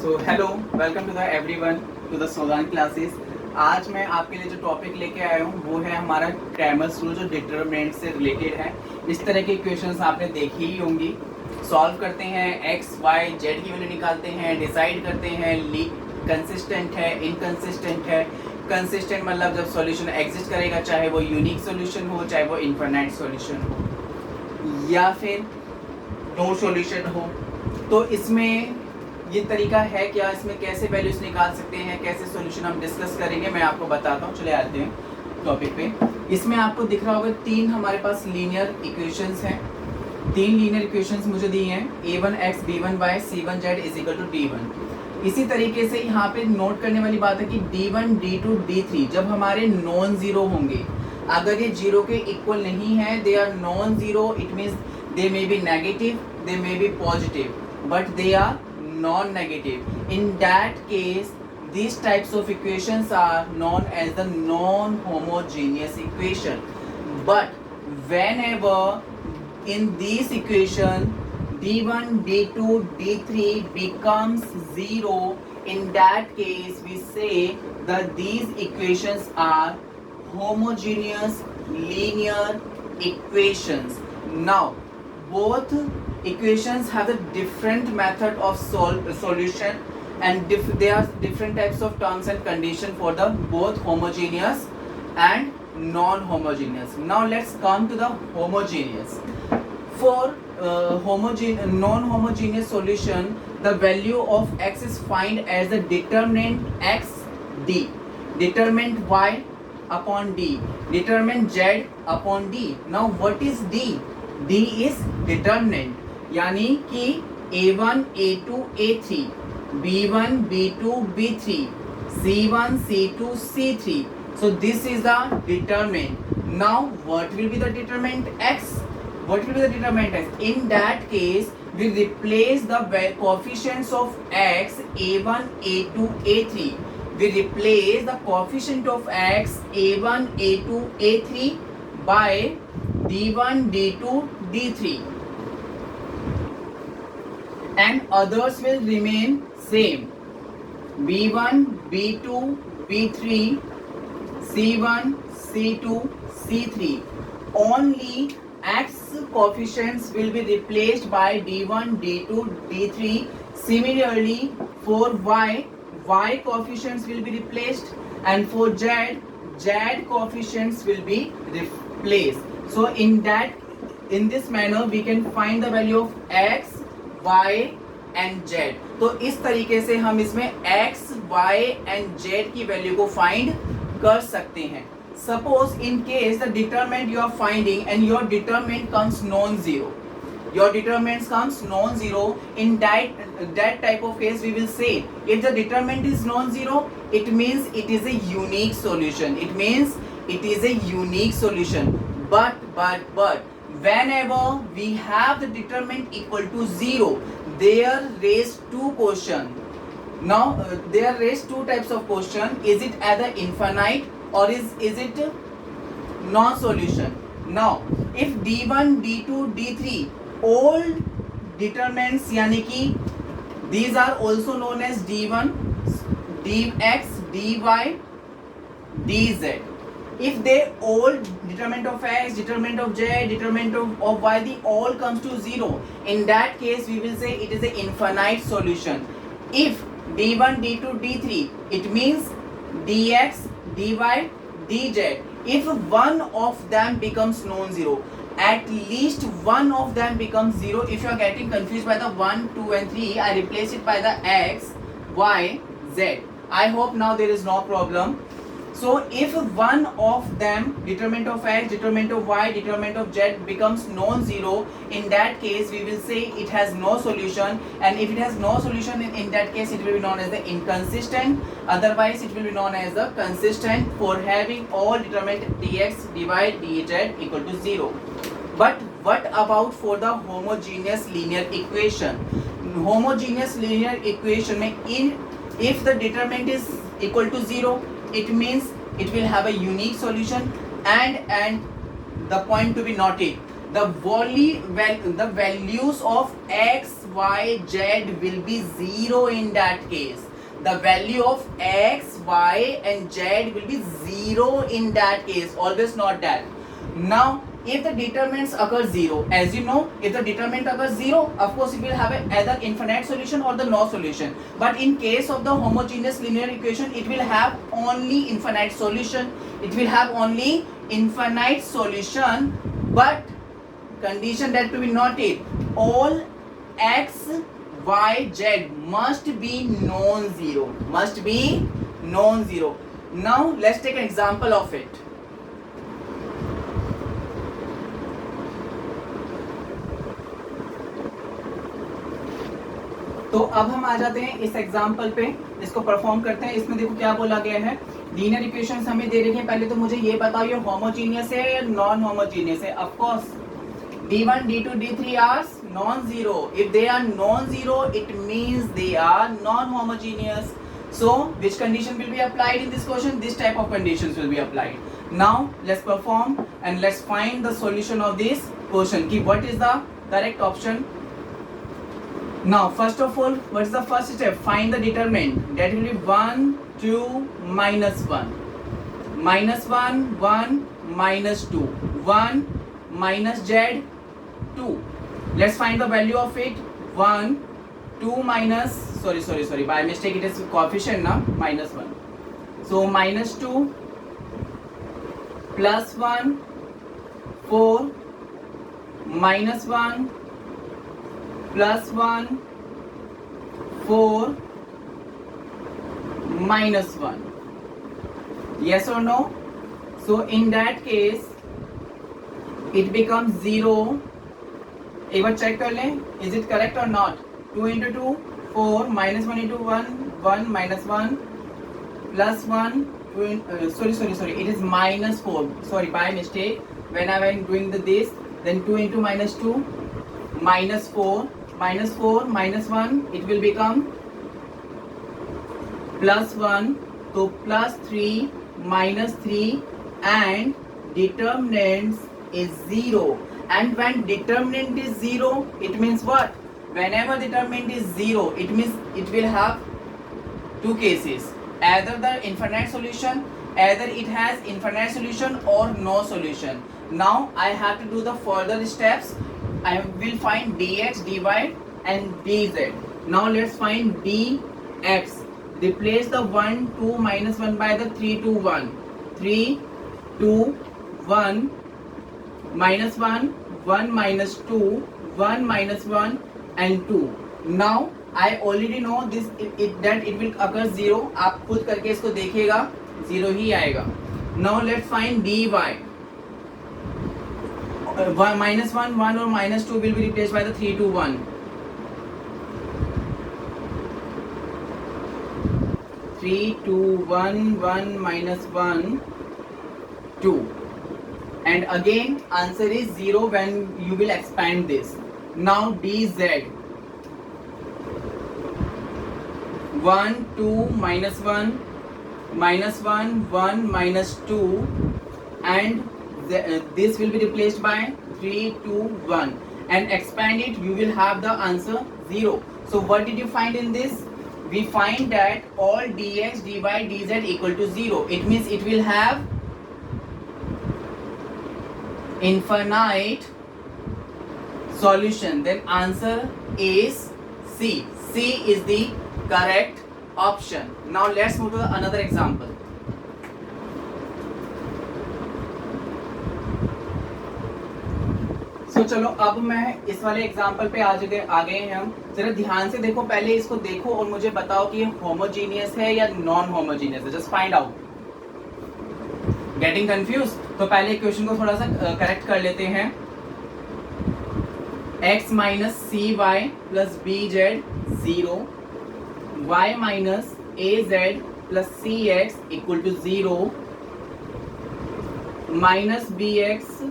So hello, welcome to the everyone to the Solan classes. आज मैं आपके लिए जो टॉपिक लेके आया हूँ वो है हमारा क्रैमर्स रूल, जो डिटरमिनेंट से रिलेटेड है। इस तरह के इक्वेशंस आपने देखी ही होंगी। सॉल्व करते हैं, एक्स वाई जेड की वैल्यू निकालते हैं, डिसाइड करते हैं कंसिस्टेंट है, इनकंसिस्टेंट है। कंसिस्टेंट मतलब जब सॉल्यूशन एग्जिस्ट करेगा, चाहे वो यूनिक सॉल्यूशन हो, चाहे वो इनफाइनाइट सॉल्यूशन हो या फिर नो सॉल्यूशन हो। तो इसमें ये तरीका है क्या, इसमें कैसे वैल्यूज निकाल सकते हैं, कैसे सॉल्यूशन हम डिस्कस करेंगे, मैं आपको बताता हूँ। चले आते हैं टॉपिक पे। इसमें आपको दिख रहा होगा तीन हमारे पास लीनियर इक्वेशंस हैं। तीन लीनियर इक्वेशंस मुझे दी हैं, a1x b1y c1z is equal to d1। इसी तरीके से यहाँ पे नोट करने वाली बात है कि d1 d2 d3 जब हमारे नॉन जीरो होंगे, अगर ये जीरो के इक्वल नहीं है, they are non zero, it means they may be negative, they may be positive, but they are non-negative. In that case, these types of equations are known as the non-homogeneous equation. But whenever in these equation d1, d2, d3 becomes zero, in that case we say that these equations are homogeneous linear equations. Now both equations have a different method of solution, and there are different types of terms and condition for the both homogeneous and non-homogeneous. Now let's come to the homogeneous. For non-homogeneous solution, the value of x is find as the determinant x d, determinant y upon d, determinant z upon d. Now what is d? d is determinant, यानी कि a1 a2 a3 b1 b2 b3 c1 c2 c3. So this is the determinant. Now what will be the determinant x? What will be the determinant x? In that case we replace the coefficients of x a1 a2 a3. We replace the coefficient of x a1 a2 a3 by d1 d2 d3, and others will remain same. b1 b2 b3 c1 c2 c3. Only x coefficients will be replaced by d1 d2 d3. Similarly for y coefficients will be replaced, and for z coefficients will be replaced. So in this manner we can find the value of x y and z. तो इस तरीके से हम इसमें x y and z की value को find कर सकते हैं. Suppose in case the determinant you are finding and your determinant comes non-zero, your determinant comes non-zero, in that type of case we will say if the determinant is non-zero, it means it is a unique solution. It means it is a unique solution. But whenever we have the determinant equal to zero, there raised two question. Now there raised two types of question. Is it either infinite or is it non-solution? Now if d1 d2 d3 all determinants, yani ki these are also known as d1 dx dy dz. If they all determinant of x, determinant of z, determinant of y, they all comes to zero, in that case we will say it is an infinite solution. If d1 d2 d3, it means dx dy dz. If one of them becomes non-zero, at least one of them becomes zero. If you are getting confused by the 1 2 and 3, I replace it by the x y z. I hope now there is no problem. So if one of them, determinant of x, determinant of y, determinant of z becomes non-zero, in that case we will say it has no solution. And if it has no solution, in that case it will be known as the inconsistent. Otherwise it will be known as the consistent for having all determinant dx dy dz equal to zero. But what about for the homogeneous linear equation? Homogeneous linear equation में if the determinant is equal to zero, it means it will have a unique solution, and the point to be noted, the values of x, y, z will be 0 in that case. The value of x, y and z will be 0 in that case, always not that. Now if the determinants occur 0, as you know, if the determinant occurs 0, of course it will have either infinite solution or the no solution. But in case of the homogeneous linear equation, it will have only infinite solution. It will have only infinite solution, but condition that to be noted, all x, y, z must be non-zero. Must be non-zero. Now let's take an example of it. तो अब हम आ जाते हैं इस example पे, इसको perform करते हैं. इसमें देखो क्या बोला गया है, लीनियर इक्वेशंस हमें दे रखी है. पहले तो मुझे ये बताओ ये होमोजीनियस है या नॉन होमोजीनियस है. Of course d1 d2 d3 are non-zero. If they are non-zero, it means they are non-homogeneous. So which condition will be applied in this question? This type of conditions will be applied. Now let's perform and let's find the solution of this question. Ki what is the correct option? Now first of all, what is the first step? Find the determinant. That will be 1, 2, minus 1. Minus 1, 1, minus 2. 1 minus z, 2. Let's find the value of it. 1, 2 minus, sorry, by mistake it is coefficient now, minus 1. So minus 2 plus 1, 4, minus 1 plus 1, 4, minus 1. Yes or no? So in that case it becomes 0. एक बार check कर लें, is it correct or not? 2 into 2, 4, minus 1 into 1, 1 minus 1 plus 1, 2 sorry, it is minus 4. Sorry, by mistake when I am doing this, then 2 into minus 2, minus 4, minus 4 minus 1, it will become plus 1. So plus 3 minus 3 and determinants is 0. And when determinant is 0, it means what? Whenever determinant is 0, it means it will have two cases. Either the infinite solution, either it has infinite solution or no solution. Now I have to do the further steps. I will find dx, dy and dz. Now let's find dx. Replace the 1, 2, minus 1 by the 3, 2, 1. 3, 2, 1, minus 1, 1 minus 2, 1 minus 1 and 2. Now I already know this that it will occur 0. आप खुद करके इसको देखिएगा, 0 ही आएगा. Now let's find dy. Minus 1, 1 or minus 2 will be replaced by the 3, 2, 1. 3, 2, 1, 1 minus 1, 2. And again answer is 0 when you will expand this. Now dz. 1, 2, minus 1, minus 1, 1 minus 2 and this will be replaced by 3, 2, 1 and expand it, you will have the answer 0. So what did you find in this? We find that all dx, dy, dz equal to 0. It means it will have infinite solution. Then answer is C. C is the correct option. Now let's move to another example. So चलो अब मैं इस वाले example पे आ गए हैं हम. जरा ध्यान से देखो, पहले इसको देखो और मुझे बताओ कि ये होमोजीनियस है या नॉन होमोजीनियस है. Just find out. Getting confuse? तो पहले क्वेश्चन को थोड़ा सा करेक्ट कर लेते हैं. x minus c y plus b z 0, y minus a z plus c x equal to 0, minus b x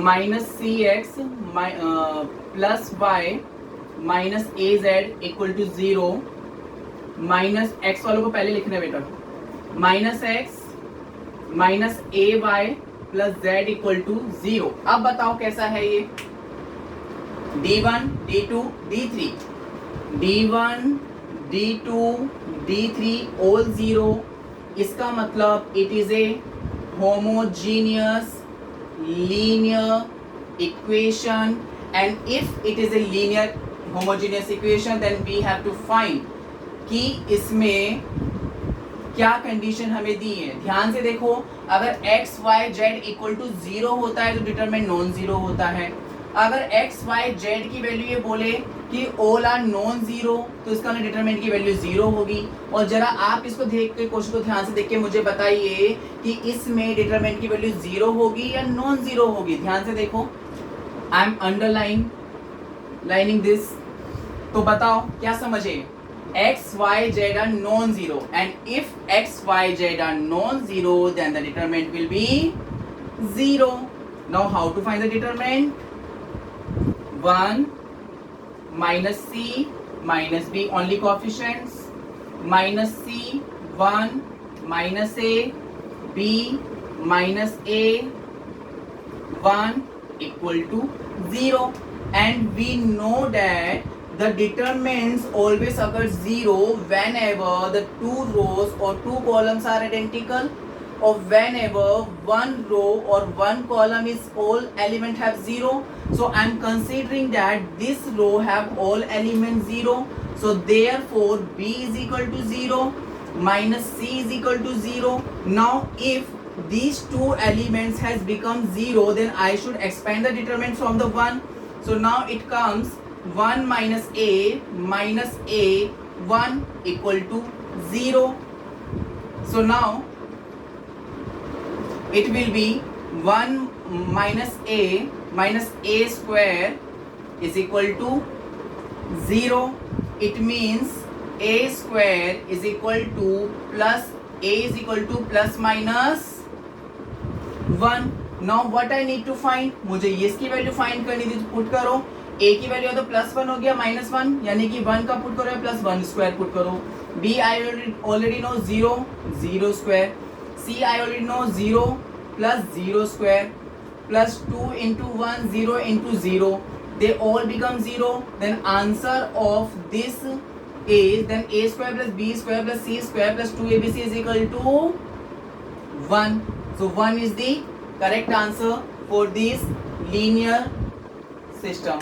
minus c x plus y minus a z equal to 0, minus x वालों को पहले लिखना है बेटा, minus x minus a y plus z equal to 0। अब बताओ कैसा है ये, d1 d2 d3, d1 d2 d3 all 0, इसका मतलब it is a homogeneous linear equation, and if it is a linear homogeneous equation then we have to find कि इसमें क्या कंडीशन हमें दी है। ध्यान से देखो, अगर x y z equal to 0 होता है तो डिटरमिनेंट नॉन जीरो होता है। अगर x y z की वैल्यू ये बोले कि ऑल आर नॉन जीरो तो इसका डिटरमिनेंट की वैल्यू 0 होगी। और जरा आप इसको देख के क्वेश्चन को ध्यान से देख के मुझे बताइए कि इसमें डिटरमिनेंट की वैल्यू 0 होगी या नॉन जीरो होगी। ध्यान से देखो, आई एम लाइनिंग दिस, तो बताओ क्या समझे, x y z are non-zero, and if x y z are non-zero then the determinant will be 0. Now how to find the determinant? 1 minus c minus b, only coefficients, minus c 1 minus a b minus a 1 equal to 0, and we know that the determinants always occur 0 whenever the two rows or two columns are identical, or whenever one row or one column is all element have 0. So I am considering that this row have all elements 0, so therefore b is equal to 0 minus c is equal to 0. Now if these two elements has become 0 then I should expand the determinant from the 1. So now it comes 1 minus a 1 equal to 0. So now it will be 1 minus a square is equal to 0. It means a square is equal to plus a is equal to plus minus 1. Now what I need to find, मुझे इसकी value find करनी थी, put करो। a की value तो plus 1 हो गया minus 1, यानी कि 1 का पुट करो या प्लस 1 स्क्वायर पुट करो। b I already know 0 square, c I already know 0 plus 0 square plus 2 into 1 0 into 0, they all become 0. Then answer of this is then a square plus b square plus c square plus 2abc is equal to 1. So 1 is the correct answer for this linear system.